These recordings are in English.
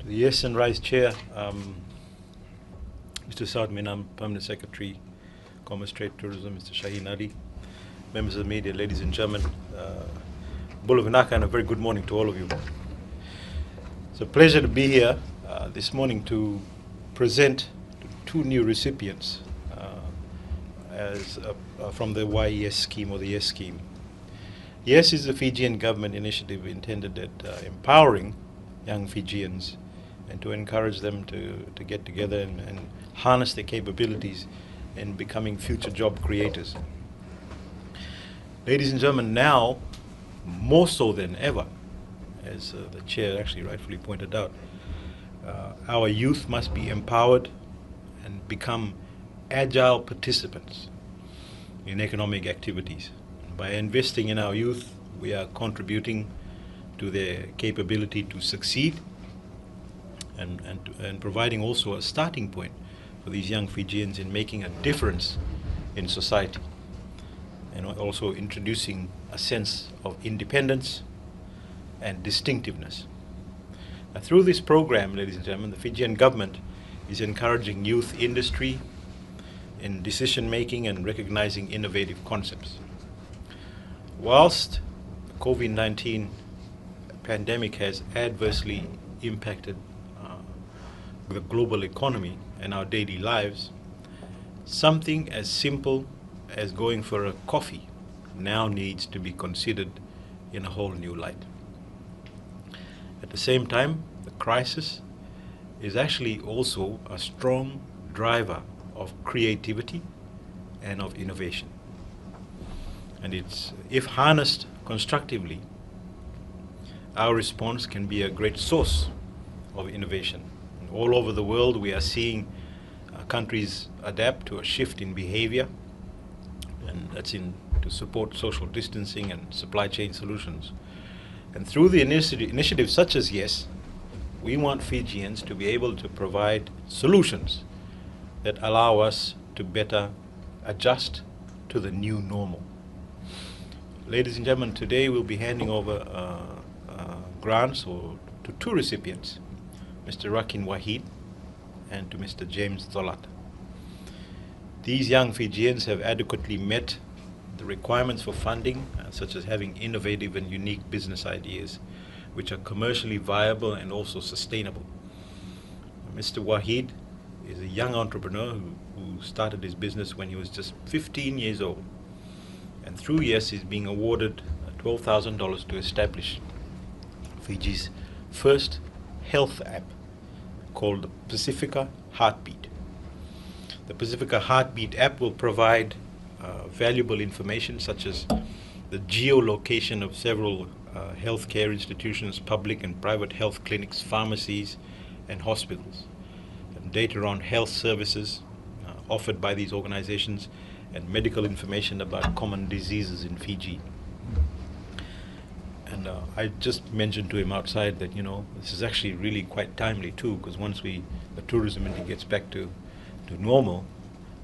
The Yes and Rise Chair, Mr. Saad Minam, Permanent Secretary, Commerce, Trade, Tourism, Mr. Shaheen Ali, members of the media, ladies and gentlemen, Bulavinaka, and a very good morning to all of you. It's a pleasure to be here this morning to present two new recipients from the YES scheme or the YES scheme. YES is a Fijian government initiative intended at empowering young Fijians and to encourage them to get together and harness their capabilities in becoming future job creators. Ladies and gentlemen, now, more so than ever, as the chair actually rightfully pointed out, our youth must be empowered and become agile participants in economic activities. By investing in our youth, we are contributing to their capability to succeed and providing also a starting point for these young Fijians in making a difference in society, and also introducing a sense of independence and distinctiveness. Now, through this program, ladies and gentlemen, the Fijian government is encouraging youth industry in decision making and recognizing innovative concepts. Whilst the COVID-19 pandemic has adversely impacted the global economy and our daily lives, something as simple as going for a coffee now needs to be considered in a whole new light. At the same time, the crisis is actually also a strong driver of creativity and of innovation. And it's, if harnessed constructively, our response can be a great source of innovation. And all over the world, we are seeing countries adapt to a shift in behavior, and that's to support social distancing and supply chain solutions. And through the initiatives such as YES, we want Fijians to be able to provide solutions that allow us to better adjust to the new normal. Ladies and gentlemen, today we'll be handing over grants to two recipients, Mr. Rakin Wahid and to Mr. James Zolat. These young Fijians have adequately met the requirements for funding, such as having innovative and unique business ideas which are commercially viable and also sustainable. Mr. Wahid is a young entrepreneur who started his business when he was just 15 years old. And through YES, he's being awarded $12,000 to establish Fiji's first health app called the Pacifica Heartbeat. The Pacifica Heartbeat app will provide valuable information such as the geolocation of several healthcare institutions, public and private health clinics, pharmacies, and hospitals, and data on health services offered by these organizations, and medical information about common diseases in Fiji. And I just mentioned to him outside that, this is actually really quite timely too, because once the tourism industry gets back to normal,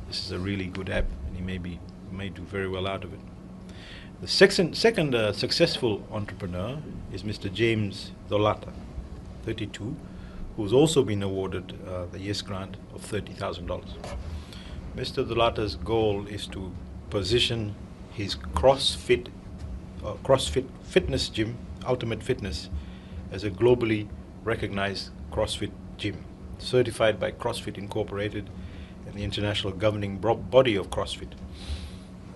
this is a really good app, and he may do very well out of it. The second successful entrepreneur is Mr. James Zolata, 32, who's also been awarded the YES grant of $30,000. Mr. Zolata's goal is to position his CrossFit fitness gym, Ultimate Fitness, as a globally recognized CrossFit gym, certified by CrossFit Incorporated and the international governing body of CrossFit,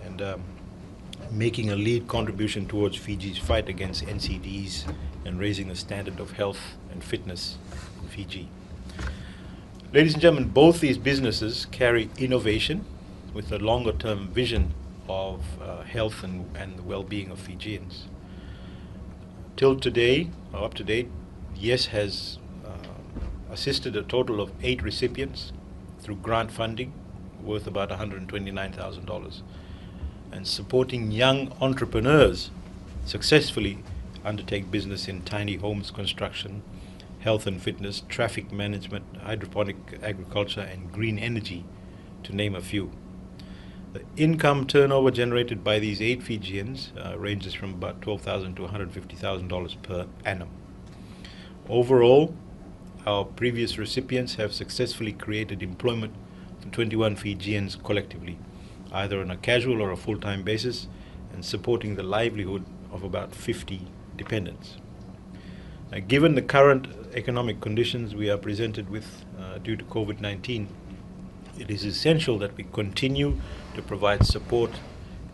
and making a lead contribution towards Fiji's fight against NCDs and raising the standard of health and fitness in Fiji. Ladies and gentlemen, both these businesses carry innovation with a longer-term vision of health and the well-being of Fijians. Till today, or up to date, YES has assisted a total of 8 recipients through grant funding worth about $129,000, and supporting young entrepreneurs successfully undertake business in tiny homes construction, health and fitness, traffic management, hydroponic agriculture, and green energy, to name a few. The income turnover generated by these 8 Fijians ranges from about $12,000 to $150,000 per annum. Overall, our previous recipients have successfully created employment for 21 Fijians collectively, either on a casual or a full-time basis, and supporting the livelihood of about 50 dependents. Given the current economic conditions we are presented with due to COVID-19, it is essential that we continue to provide support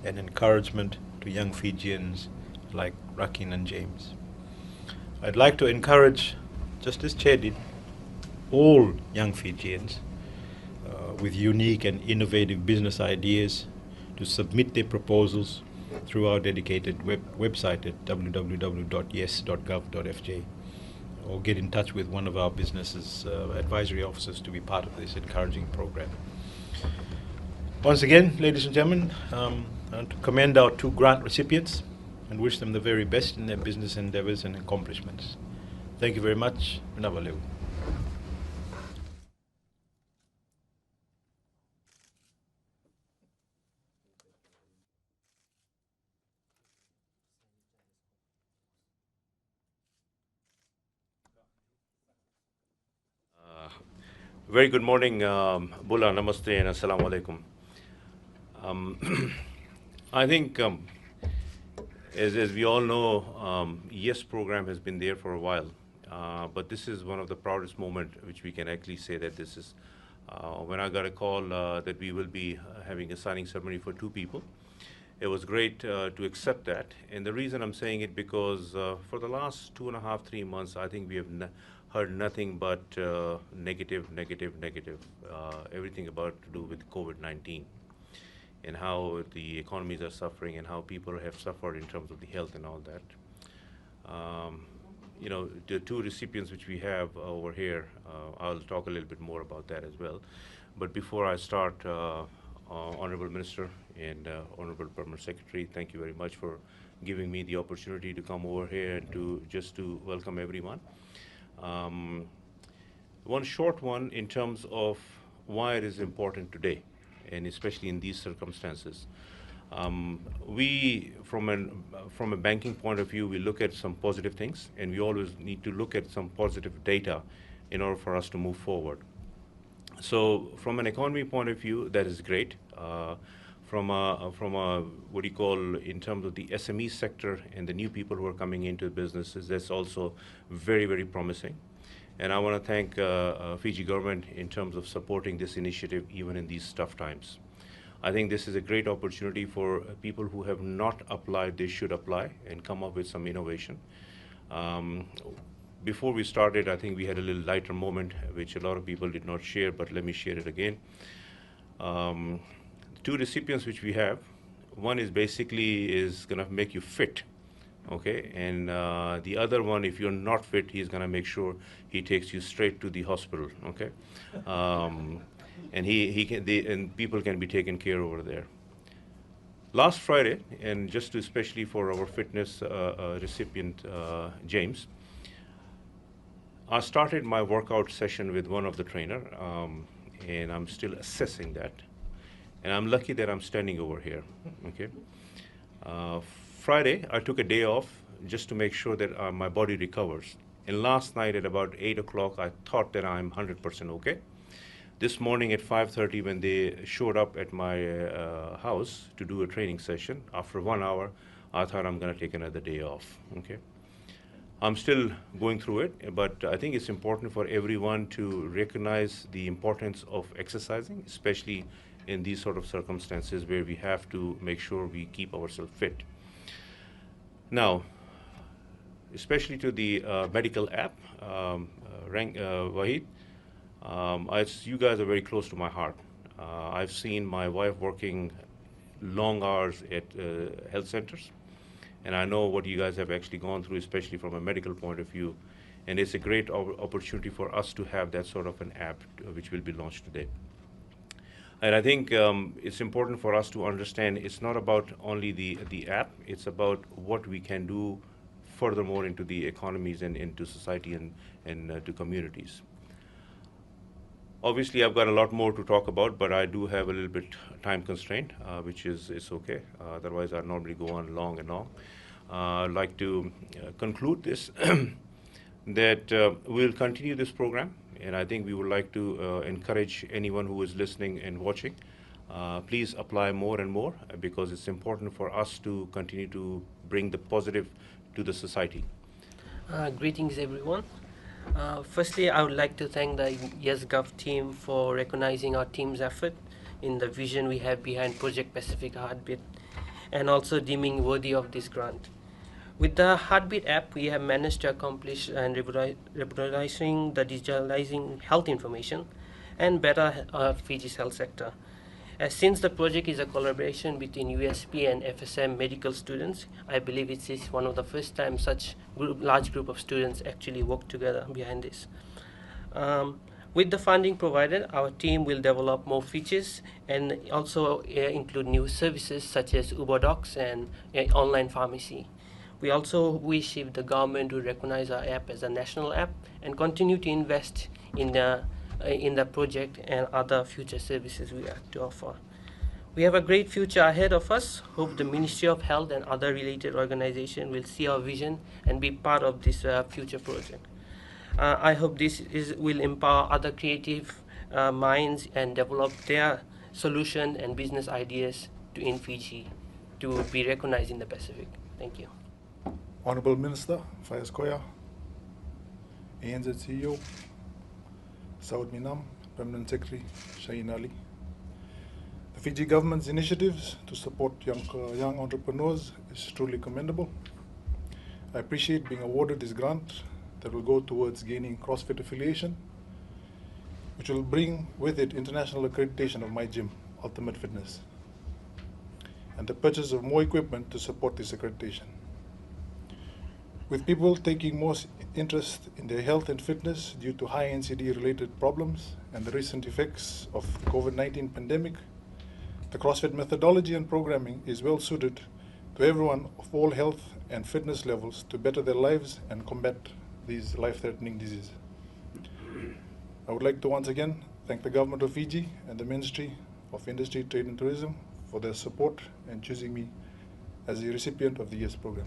and encouragement to young Fijians like Rakin and James. I'd like to encourage, just as Chair did, all young Fijians with unique and innovative business ideas to submit their proposals through our dedicated website at www.yes.gov.fj, or get in touch with one of our businesses advisory officers to be part of this encouraging program. Once again, ladies and gentlemen, I want to commend our 2 grant recipients and wish them the very best in their business endeavors and accomplishments. Thank you very much. Navaleu. Very good morning, Bula, Namaste, and Assalamu Alaikum. I think, as we all know, YES program has been there for a while, but this is one of the proudest moments which we can actually say that this is. When I got a call that we will be having a signing ceremony for 2 people, it was great to accept that. And the reason I'm saying it because for the last 2.5, 3 months, I think we have heard nothing but negative, everything about to do with COVID-19 and how the economies are suffering and how people have suffered in terms of the health and all that. You know, the 2 recipients which we have over here, I'll talk a little bit more about that as well. But before I start, Honorable Minister and Honorable Permanent Secretary, thank you very much for giving me the opportunity to come over here and to welcome everyone. One short one in terms of why it is important today, and especially in these circumstances. We, from a banking point of view, we look at some positive things, and we always need to look at some positive data in order for us to move forward. So from an economy point of view, that is great. From a what do you call, in terms of the SME sector and the new people who are coming into businesses, that's also very, very promising. And I want to thank Fiji government in terms of supporting this initiative even in these tough times. I think this is a great opportunity for people who have not applied, they should apply and come up with some innovation. Before we started, I think we had a little lighter moment, which a lot of people did not share, but let me share it again. 2 recipients which we have, one is basically going to make you fit, okay? And the other one, if you're not fit, he's going to make sure he takes you straight to the hospital, okay? And and people can be taken care over there. Last Friday, and just especially for our fitness recipient, James, I started my workout session with one of the trainer, and I'm still assessing that. And I'm lucky that I'm standing over here, okay? Friday, I took a day off just to make sure that my body recovers. And last night at about 8 o'clock, I thought that I'm 100% okay. This morning at 5:30, when they showed up at my house to do a training session, after 1 hour, I thought I'm gonna take another day off, okay? I'm still going through it, but I think it's important for everyone to recognize the importance of exercising, especially in these sort of circumstances where we have to make sure we keep ourselves fit. Now, especially to the medical app, Wahid, you guys are very close to my heart. I've seen my wife working long hours at health centers, and I know what you guys have actually gone through, especially from a medical point of view. And it's a great opportunity for us to have that sort of an app which will be launched today. And I think it's important for us to understand it's not about only the app, it's about what we can do furthermore into the economies and into society and to communities. Obviously, I've got a lot more to talk about, but I do have a little bit time constraint, which is okay. Otherwise, I normally go on long and long. I'd like to conclude this that we'll continue this program, and I think we would like to encourage anyone who is listening and watching, please apply more and more, because it's important for us to continue to bring the positive to the society. Greetings, everyone. Firstly, I would like to thank the YesGov team for recognizing our team's effort in the vision we have behind Project Pacific Heartbeat, and also deeming worthy of this grant. With the Heartbeat app, we have managed to accomplish and revolutionizing the digitalizing health information and better Fiji's health sector. Since the project is a collaboration between USP and FSM medical students, I believe it is one of the first time such large group of students actually work together behind this. With the funding provided, our team will develop more features and also include new services such as Uber Docs and online pharmacy. We also wish if the government would recognize our app as a national app and continue to invest in the project and other future services we have to offer. We have a great future ahead of us. Hope the Ministry of Health and other related organizations will see our vision and be part of this future project. I hope this will empower other creative minds and develop their solution and business ideas in Fiji to be recognized in the Pacific. Thank you. Honorable Minister Faiyaz Koya, ANZ CEO, Saud Minam, Permanent Secretary Shaheen Ali. The Fiji government's initiatives to support young entrepreneurs is truly commendable. I appreciate being awarded this grant that will go towards gaining CrossFit affiliation, which will bring with it international accreditation of my gym, Ultimate Fitness, and the purchase of more equipment to support this accreditation. With people taking more interest in their health and fitness due to high NCD-related problems and the recent effects of the COVID-19 pandemic, the CrossFit methodology and programming is well suited to everyone of all health and fitness levels to better their lives and combat these life-threatening diseases. I would like to once again thank the Government of Fiji and the Ministry of Industry, Trade and Tourism for their support and choosing me as the recipient of the YES program.